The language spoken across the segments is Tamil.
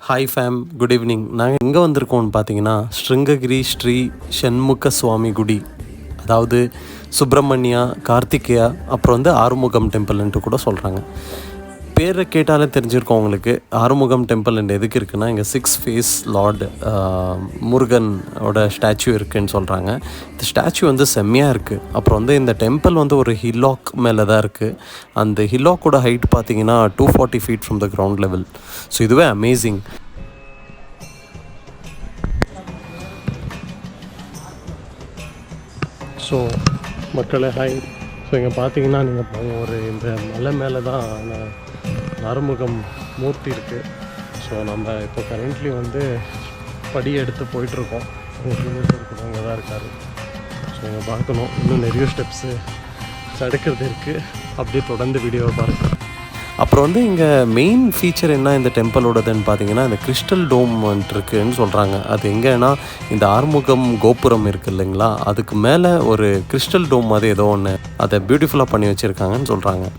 Hi fame, good evening. நாங்கள் எங்கே வந்திருக்கோம்னு பார்த்தீங்கன்னா ஸ்ருங்ககிரி ஸ்ரீ ஷண்முக சுவாமி குடி, அதாவது சுப்பிரமணியா, கார்த்திகேயா, அப்புறம் ஆறுமுகம் டெம்பிள்ன்ட்டு கூட சொல்கிறாங்க. பேரை கேட்டாலே தெரிஞ்சிருக்கோம் உங்களுக்கு. ஆறுமுகம் டெம்பிள் எதுக்கு இருக்குன்னா, இங்கே 6 ஃபேஸ் லார்டு முருகனோட ஸ்டாச்சு இருக்குதுன்னு சொல்கிறாங்க. இந்த ஸ்டாச்சு செம்மையாக இருக்குது. அப்புறம் இந்த டெம்பிள் ஒரு ஹில்லாக் மேலே தான் இருக்குது. அந்த ஹில்லாக்கோட ஹைட் பார்த்தீங்கன்னா 240 feet from the ground level. So இதுவே அமேசிங். ஸோ மக்களே ஹாய். ஸோ இங்கே பார்த்தீங்கன்னா நீங்கள் இந்த மலை மேலே தான் ஆறுமுகம் மூர்த்தி இருக்குது. ஸோ நம்ம இப்போ கரண்ட்லி படி எடுத்து போயிட்டுருக்கோம். அங்கே தான் இருக்கார். ஸோ இங்கே பார்க்கணும், இன்னும் நிறைய ஸ்டெப்ஸு தடுக்கிறது இருக்குது. அப்படியே தொடர்ந்து வீடியோவை பாருங்கள். அப்புறம் இங்கே மெயின் ஃபீச்சர் என்ன இந்த டெம்பிளோடதுன்னு பார்த்தீங்கன்னா, இந்த கிறிஸ்டல் டோம் இருக்குதுன்னு சொல்கிறாங்க. அது எங்கன்னா இந்த ஆறுமுகம் கோபுரம் இருக்குது இல்லைங்களா, அதுக்கு மேலே ஒரு கிறிஸ்டல் டோம் மாதிரி ஏதோ ஒன்று அதை பியூட்டிஃபுல்லாக பண்ணி வச்சுருக்காங்கன்னு சொல்கிறாங்க.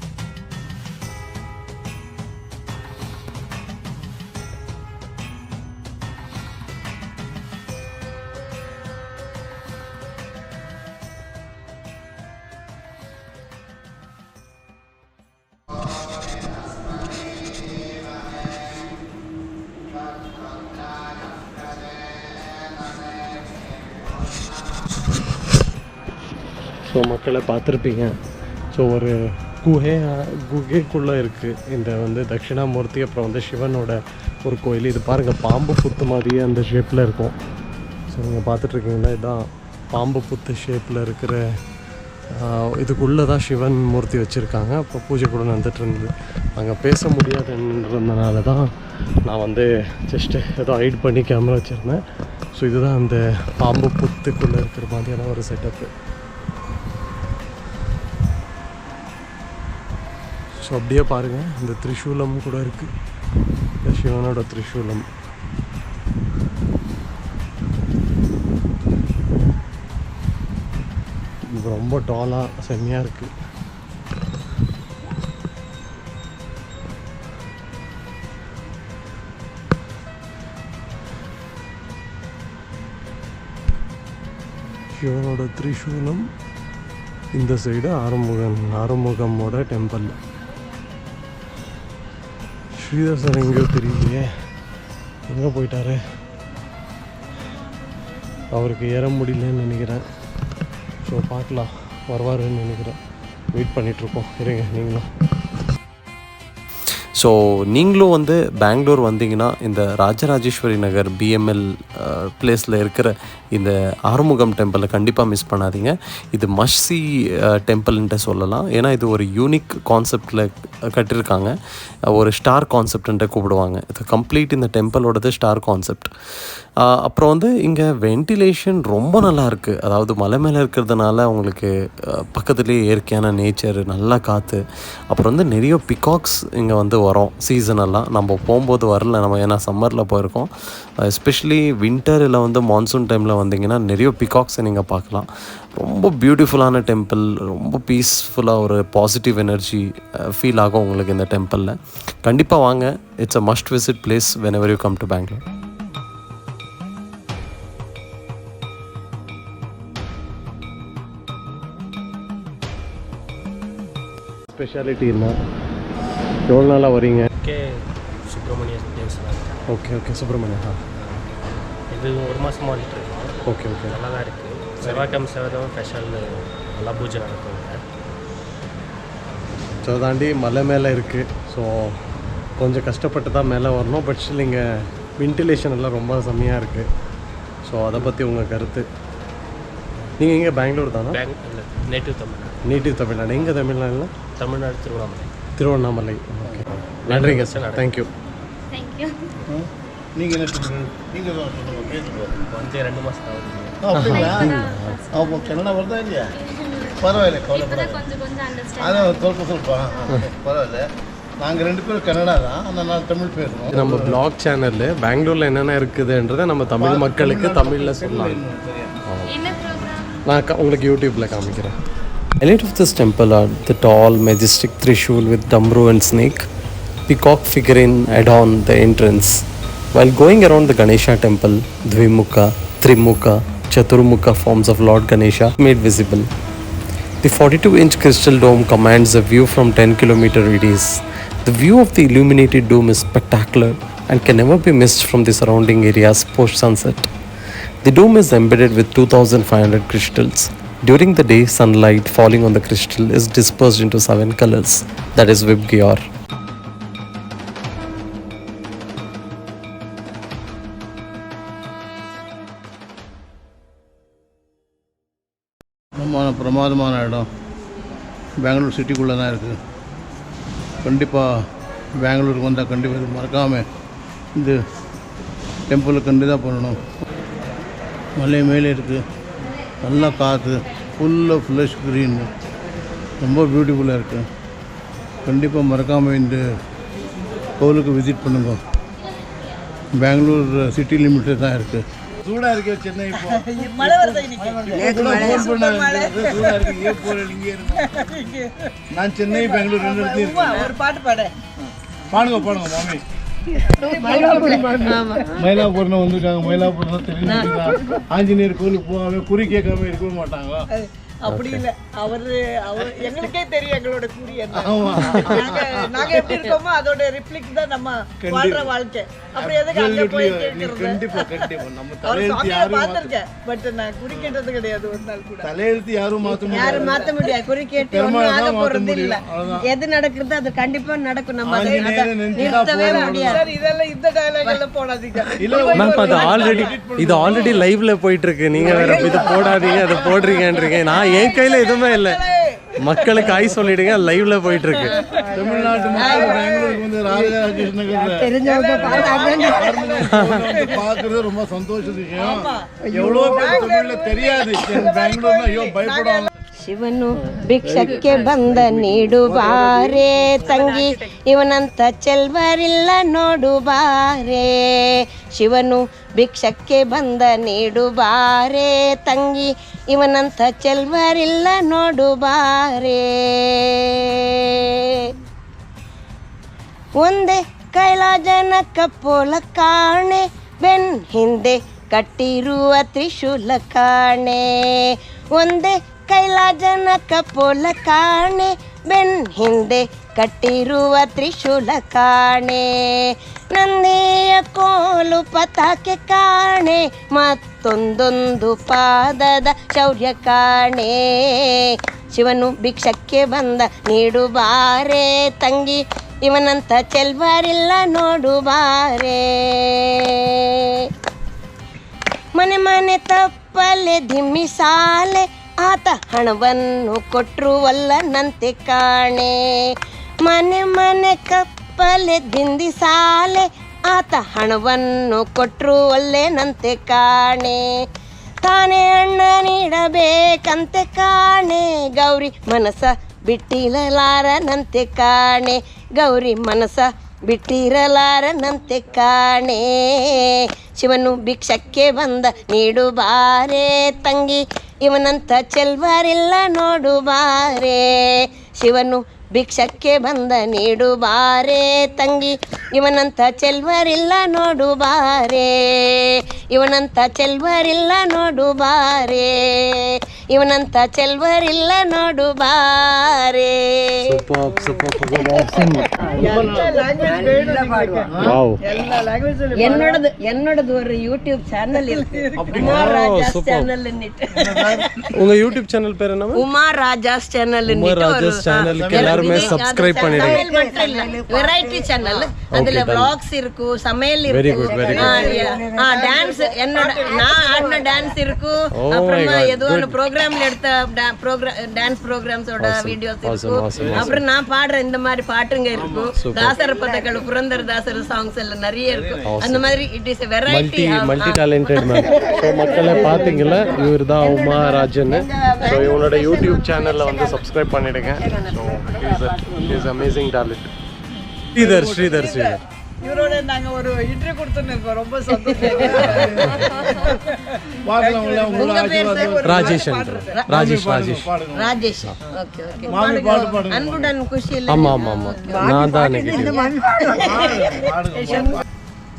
ஸோ மக்களை பார்த்துருப்பீங்க. ஸோ ஒரு குகைக்குள்ளே இருக்குது இந்த தட்சிணாமூர்த்தி. அப்புறம் சிவனோட ஒரு கோயில். இது பாருங்கள், பாம்பு புத்து மாதிரியே அந்த ஷேப்பில் இருக்கும். ஸோ நீங்கள் பார்த்துட்ருக்கீங்கன்னா இதுதான் பாம்பு புத்து ஷேப்பில் இருக்கிற இதுக்குள்ளே தான் சிவன் மூர்த்தி வச்சுருக்காங்க. அப்போ பூஜை கூட நடந்துகிட்டு இருந்தது. அங்கே பேச முடியாதுன்றதுனால தான் நான் ஜஸ்ட்டு ஏதோ ஹைட் பண்ணி கேமரா வச்சுருந்தேன். ஸோ இதுதான் அந்த பாம்பு புத்துக்குள்ளே இருக்கிற மாதிரியான ஒரு செட்டப்பு. ஸோ அப்படியே பாருங்கள், இந்த திரிசூலம் கூட இருக்குது. இந்த சிவனோட திரிசூலம். இது ரொம்ப டாலாக செம்மையாக இருக்குது. சிவனோட திரிசூலம் இந்த சைடு ஆறுமுகமோட டெம்பிள். ஸ்ரீதர் சார் எங்கேயோ தெரியலையே, எங்கே போயிட்டாரு? அவருக்கு ஏற முடியலன்னு நினைக்கிறேன். ஸோ பார்க்கலாம், வருவாருன்னு நினைக்கிறேன். வெயிட் பண்ணிகிட்ருக்கோம். இருங்க நீங்களும். ஸோ நீங்களும் பெங்களூர் வந்தீங்கன்னா இந்த ராஜராஜேஸ்வரி நகர் பிஎம்எல் பிளேஸில் இருக்கிற இந்த ஆறுமுகம் டெம்பிளை கண்டிப்பாக மிஸ் பண்ணாதீங்க. இது மஸ்ட்-சி டெம்பிள்ன்ட்டு சொல்லலாம். ஏன்னா இது ஒரு யூனிக் கான்செப்டில் கட்டியிருக்காங்க. ஒரு ஸ்டார் கான்செப்ட்ன்ட்டு கூப்பிடுவாங்க. இது கம்ப்ளீட் இந்த டெம்பிளோடது ஸ்டார் கான்செப்ட். அப்புறம் இங்கே வென்டிலேஷன் ரொம்ப நல்லா இருக்குது. அதாவது மலை மேலே இருக்கிறதுனால உங்களுக்கு பக்கத்துலேயே இயற்கையான நேச்சர், நல்லா காற்று. அப்புறம் நிறைய பிகாக்ஸ் இங்கே வரோம் சீசனெல்லாம். நம்ம போகும்போது வரல, நம்ம ஏன்னா சம்மரில் போயிருக்கோம். எஸ்பெஷலி வின்டர் இல்லை மான்சூன் டைமில் வந்தீங்கன்னா நிறைய பிகாக்ஸை நீங்கள் பார்க்கலாம். ரொம்ப பியூட்டிஃபுல்லான டெம்பிள், ரொம்ப பீஸ்ஃபுல்லாக ஒரு பாசிட்டிவ் எனர்ஜி ஃபீல் ஆகும் உங்களுக்கு இந்த டெம்பிளில். கண்டிப்பாக வாங்க. It's a must visit place whenever you come to Bangalore. Speciality என்ன? எவ்வளோ நாளாக வரீங்க? சுப்பிரமணிய தேவஸ்தானம். ஓகே சுப்பிரமணியா. இது ஒரு மாதமாக வந்துட்டுருக்கோம். ஓகே நல்லா தான் இருக்குது. செவ்வாய்க்கிழமை ஸ்பெஷல் நல்லா பூஜை நடக்குங்க. ஸோ தாண்டி மலை மேலே இருக்குது. ஸோ கொஞ்சம் கஷ்டப்பட்டு தான் மேலே வரணும். பட் ஸ்டில் இங்கே வென்டிலேஷன் எல்லாம் ரொம்ப செம்மையாக இருக்குது. ஸோ அதை பற்றி உங்கள் கருத்து? நீங்கள் எங்கே பெங்களூர் தானே? நேட்டிவ் தமிழ்நாடு. நேட்டிவ் தமிழ்நாடு. எங்கே தமிழ்நாடுல? தமிழ்நாடு திருவண்ணாமலை. ஓகே, நன்றிங்க சார். தேங்க்யூ. நீங்கள் என்ன நீங்கள் 2 மாதம் ஆகுது. அப்படிங்களா? அப்போ கன்னடா வருதா இல்லையா? பரவாயில்ல, கவலைப்படாது. அதான் சொல்லுப்பா. பரவாயில்ல, நாங்கள் 2 பேரும் கன்னடா தான், ஆனால் நான் தமிழ் பேசுகிறோம். நம்ம பிளாக் சேனலில் பெங்களூரில் என்னென்ன இருக்குதுன்றதை நம்ம தமிழ் மக்களுக்கு தமிழில் சொல்லலாம். நான் உங்களுக்கு யூடியூப்பில் காமிக்கிறேன். Highlight of this temple are the tall, majestic Trishul with Damru and snake, peacock figurine adorn the entrance. While going around the Ganesha temple, Dvimukha, Trimukha, Chaturmukha forms of Lord Ganesha made visible. The 42-inch crystal dome commands a view from 10 km radius. The view of the illuminated dome is spectacular and can never be missed from the surrounding areas post-sunset. The dome is embedded with 2,500 crystals. During the day, sunlight falling on the crystal is dispersed into 7 colors, that is Vibgyor. பிரமாதமான இடம் பெங்களூர் சிட்டிக்குள்ளே தான் இருக்குது. கண்டிப்பாக பெங்களூருக்கு வந்தால் கண்டிப்பாக இது மறக்காமல் இந்த டெம்பிளுக்கு கண்டிப்பாக பண்ணணும். மலை மேலே இருக்குது, நல்லா காற்று, ஃபுல்லாக ஃப்ளஷ் க்ரீன், ரொம்ப பியூட்டிஃபுல்லாக இருக்குது. கண்டிப்பாக மறக்காமல் இந்த கோவிலுக்கு விசிட் பண்ணுங்க. பெங்களூர் சிட்டி லிமிட்டில் தான் இருக்குது. சூடாக இருக்கு சென்னை. இப்போ மழை வருது. சூடாக இருக்கு. ஏன் போகிறேன் இங்கே இருக்கு. நான் சென்னை பெங்களூர் ரெண்டு இடத்துல ஒரு பாட்டு பாடுங்க மாமி. மயிலாப்பூர்னு வந்துருக்காங்க. மயிலாப்பூர் தெரிஞ்சுங்களா? ஆஞ்சநேயர் கோயிலுக்கு போகாம குறி கேட்காம இருக்க மாட்டாங்க. அப்படி இல்லை, அவர் எங்களுக்கே தெரியும் எங்களோட குறி என்ன. நாங்க எப்படி இருக்கோமோ அதோட ரிஃப்ளெக்ட் தான் நம்ம வாழ்ற வாழ்க்கை. அப்படி எதுக்கு அங்க போய் கேட்கறது? கண்டிப்பா நம்ம தலையெழுத்து யாரும் பார்த்திருக்கேன், பட் நான் குறி கேட்டது கிடையாது ஒரு நாள் கூட. தலையெழுத்து யாரும் மாத்த முடியாது. குறி கேட்டு ஒன்றும் ஆக போறது இல்ல. எது நடக்குது அது கண்டிப்பா நடக்கும். நம்ம நிறுத்தவே முடியாது. சார் இதெல்லாம் இந்த டயலாக் எல்லாம் போடாதீங்க. இது ஆல்ரெடி லைவ்ல போயிட்டு இருக்கு. நீங்க வேற இது போடாதீங்க, அதை போடுறீங்கன்றீங்க. நான் என் கையில எதுவுமே இல்லை. மக்களுக்கு ஆய் சொல்லிடுங்க, லைவ்ல போயிட்டு இருக்கு. தமிழ்நாட்டு மக்கள் பெங்களூருக்கு வந்து ராஜராஜேஷ் நகர் பாக்குறது ரொம்ப சந்தோஷ விஷயம். எவ்வளவு பேர் தமிழ்ல தெரியாது. பெங்களூர்னா ஐயோ பயப்படுவாங்க. ಶಿವನು ಭಿಕ್ಷಕ್ಕೆ ಬಂದ ನೀಡುಬಾರೆ ತಂಗಿ, ಇವನಂತ ಚೆಲ್ವರಿಲ್ಲ ನೋಡುಬಾರೆ. ಶಿವನು ಭಿಕ್ಷಕ್ಕೆ ಬಂದ ನೀಡುಬಾರೆ ತಂಗಿ, ಇವನಂತ ಚೆಲ್ವರಿಲ್ಲ ನೋಡುಬಾರೆ. ಒಂದೇ ಕೈಲಾಜನ ಕಪ್ಪೋಲ ಕಾಣೆ, ಬೆನ್ ಹಿಂದೆ ಕಟ್ಟಿರುವ ತ್ರಿಶೂಲ ಕಾಣೆ. ಒಂದೇ ಕೈಲಾಜನ ಕಪೋಲ ಕಾಣೆ, ಬೆನ್ ಹಿಂದೆ ಕಟ್ಟಿರುವ ತ್ರಿಶೂಲ ಕಾಣೆ. ನಂದಿಯ ಕೋಲು ಪತಾಕೆ ಕಾಣೆ, ಮತ್ತೊಂದೊಂದು ಪಾದದ ಶೌರ್ಯ ಕಾಣೆ. ಶಿವನು ಭಿಕ್ಷಕ್ಕೆ ಬಂದ ನೀಡುಬಾರೆ ತಂಗಿ, ಇವನಂತ ಚೆಲ್ವರಿಲ್ಲ ನೋಡುಬಾರೆ. ಮನೆ ಮನೆ ತಪ್ಪಲೆ ಧಿಮ್ಮಿ ಸಾಲೆ, ಆತ ಹಣವನ್ನು ಕೊಟ್ಟರು ಅಲ್ಲನಂತೆ ಕಾಣೆ. ಮನೆ ಮನೆ ಕಪ್ಪಲೆ ದಿಂದಿ ಸಾಲೆ, ಆತ ಹಣವನ್ನು ಕೊಟ್ಟರು ಅಲ್ಲೇನಂತೆ ಕಾಣೆ. ತಾನೇ ಅಣ್ಣ ನೀಡಬೇಕಂತೆ ಕಾಣೆ, ಗೌರಿ ಮನಸ ಬಿಟ್ಟಿರಲಾರನಂತೆ ಕಾಣೆ. ಗೌರಿ ಮನಸ ಬಿಟ್ಟಿರಲಾರನಂತೆ ಕಾಣೆ. ಶಿವನು ಭಿಕ್ಷಕ್ಕೆ ಬಂದ ನೀಡುಬಾರೆ ತಂಗಿ, ಇವನಂತ ಚೆಲ್ವರಿಲ್ಲ ನೋಡುಬಾರೆ. ಶಿವನು ಭಿಕ್ಷಕ್ಕೆ ಬಂದ ನೀಡುಬಾರೆ ತಂಗಿ, ಇವನಂತ ಚೆಲ್ವರಿಲ್ಲ ನೋಡುಬಾರೆ. ಇವನಂತ ಚೆಲ್ವರಿಲ್ಲ ನೋಡುಬಾರೆ. ಇವನಂತ ಚೆಲ್ವರಿಲ್ಲ ನೋಡುಬಾರೆ. என்னோடது ஒரு யூடியூப் சேனல் இருக்கு, உமா ராஜாஸ் சேனல். உங்க யூடியூப் சேனல் பேர் என்ன? உமா ராஜாஸ் சேனல். உமா ராஜாஸ் சேனலுக்கு எல்லாரும் சப்ஸ்கிரைப் பண்ணிடுங்க. Variety channel. அதுல vlogs இருக்கு, சமையல் இருக்கு, டான்ஸ், என்னோட நான் ஆடின டான்ஸ் இருக்கு. அப்புறமா ஏதோ ப்ரோக்ராம்ல எடுத்த டான்ஸ் ப்ரோக்ராம்ஸோட வீடியோஸ் இருக்கு. அப்புறம் நான் பாடுற இந்த மாதிரி பாட்டுங்க இருக்கு. தாசர பதங்கள், புரந்தரதாசர் சாங்ஸ் எல்லாம் நிறைய இருக்கு. அந்த மாதிரி it is variety, multi talented man. So மக்களை பார்த்தீங்களா, இவர் தான் உமா ராஜன். ஸோ இவனோட யூடியூப் சேனலில் வந்து சப்ஸ்கிரைப் பண்ணிடுங்க. So is amazing talent. Sridhar இவரோட நாங்க ஒரு இன்டர்வியூ கொடுத்துருக்கோம். ரொம்ப சந்தோஷம். ராஜேஷ். ஓகே. அன்புடன் குஷியில். ஆமா நான் தான்.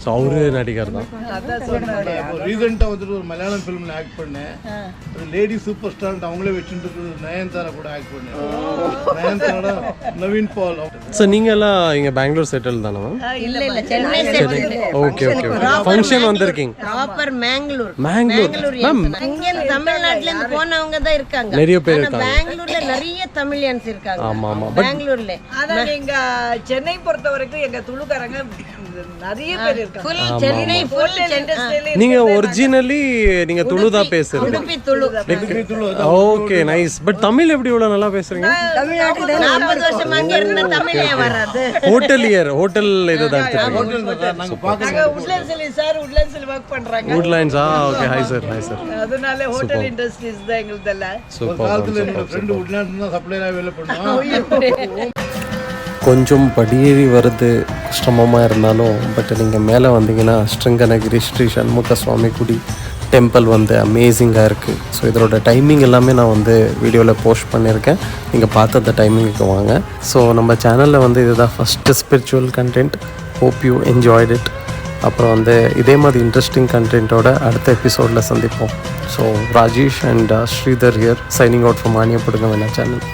ஸோ அவரு நடிகர் தான். அதான் சொன்னாரு. இப்போ ரீசெண்டாக வந்துட்டு ஒரு மலையாளம் ஃபிலிமில் ஆக்ட் பண்ணேன். அது லேடி சூப்பர் ஸ்டார் அவங்களே வச்சுட்டு இருக்குது. நயன்தாரா கூட ஆக்ட் பண்ணேன். நயன்தாரா, நவீன் பால். ஸோ நீங்கள்லாம் இங்கே பெங்களூர் செட்டில் தானே மேம்? இல்ல Chennai settle. Okay okay okay. Function வந்திருக்கீங்க? ப்ராப்பர் மேங்களூர். மேங்களூர் மேம். இங்க தமிழ்நாட்டுல இருந்து போனவங்க தான் இருக்காங்க. நிறைய பேர் ஆனா பெங்களூர்ல நிறைய தமிழியன்ஸ் இருக்காங்க. ஆமா ஆமா. பெங்களூர்ல அதான் எங்க சென்னை பொறுத்த வரைக்கும் எங்க துளுக்காரங்க நிறைய பேர் இருக்காங்க. Full Chennai full Chennai. நீங்க ஒரிஜினலி நீங்க துளு தான் பேசுறீங்க? Udupi Tulu. Okay nice. But Tamil எப்படி இவ்வளவு நல்லா பேசுறீங்க? தமிழ்நாட்டுல 40 வருஷமா அங்க இருந்த தமிழே வராது. ஹோட்டலியர் ஹோட்டல் இதுதான் எடுத்துருக்கீங்க? நாங்கள் பார்க்க நாங்க உட்லண்ட்ஸ்ல சார் உட்லண்ட்ஸ்ல ஒர்க் பண்றாங்க. வுட்லைன்ஸா? Okay hi sir hi sir. அதனால ஹோட்டல் இண்டஸ்ட்ரீஸ் தான் எங்களுதெல்லாம். ஒரு சூப்பர். காலத்தில் என்னோட ஃப்ரெண்டு உட்லாண்ட்ஸ் தான் சப்ளையராக வேலை பண்ணுவோம். கொஞ்சம் படியேறி வருது கஷ்டமாக இருந்தாலும் பட் நீங்கள் மேலே வந்தீங்கன்னா ஸ்ருங்கனகிரி ஸ்ரீ சண்முக சுவாமி குடி டெம்பிள் வந்து அமேசிங்காக இருக்குது. ஸோ இதோட டைமிங் எல்லாமே நான் வந்து வீடியோவில் போஸ்ட் பண்ணியிருக்கேன். நீங்கள் பார்த்து அந்த டைமிங்க்கு வாங்க. ஸோ நம்ம சேனலில் வந்து இதுதான் first spiritual content. Hope you enjoyed it. அப்புறம் வந்து இதே மாதிரி இன்ட்ரெஸ்டிங் கண்டென்ட்டோட அடுத்த எபிசோடில் சந்திப்போம். So Rajesh and Sridhar here signing out from ஆனியப்படுங்க வேணா சேனல்.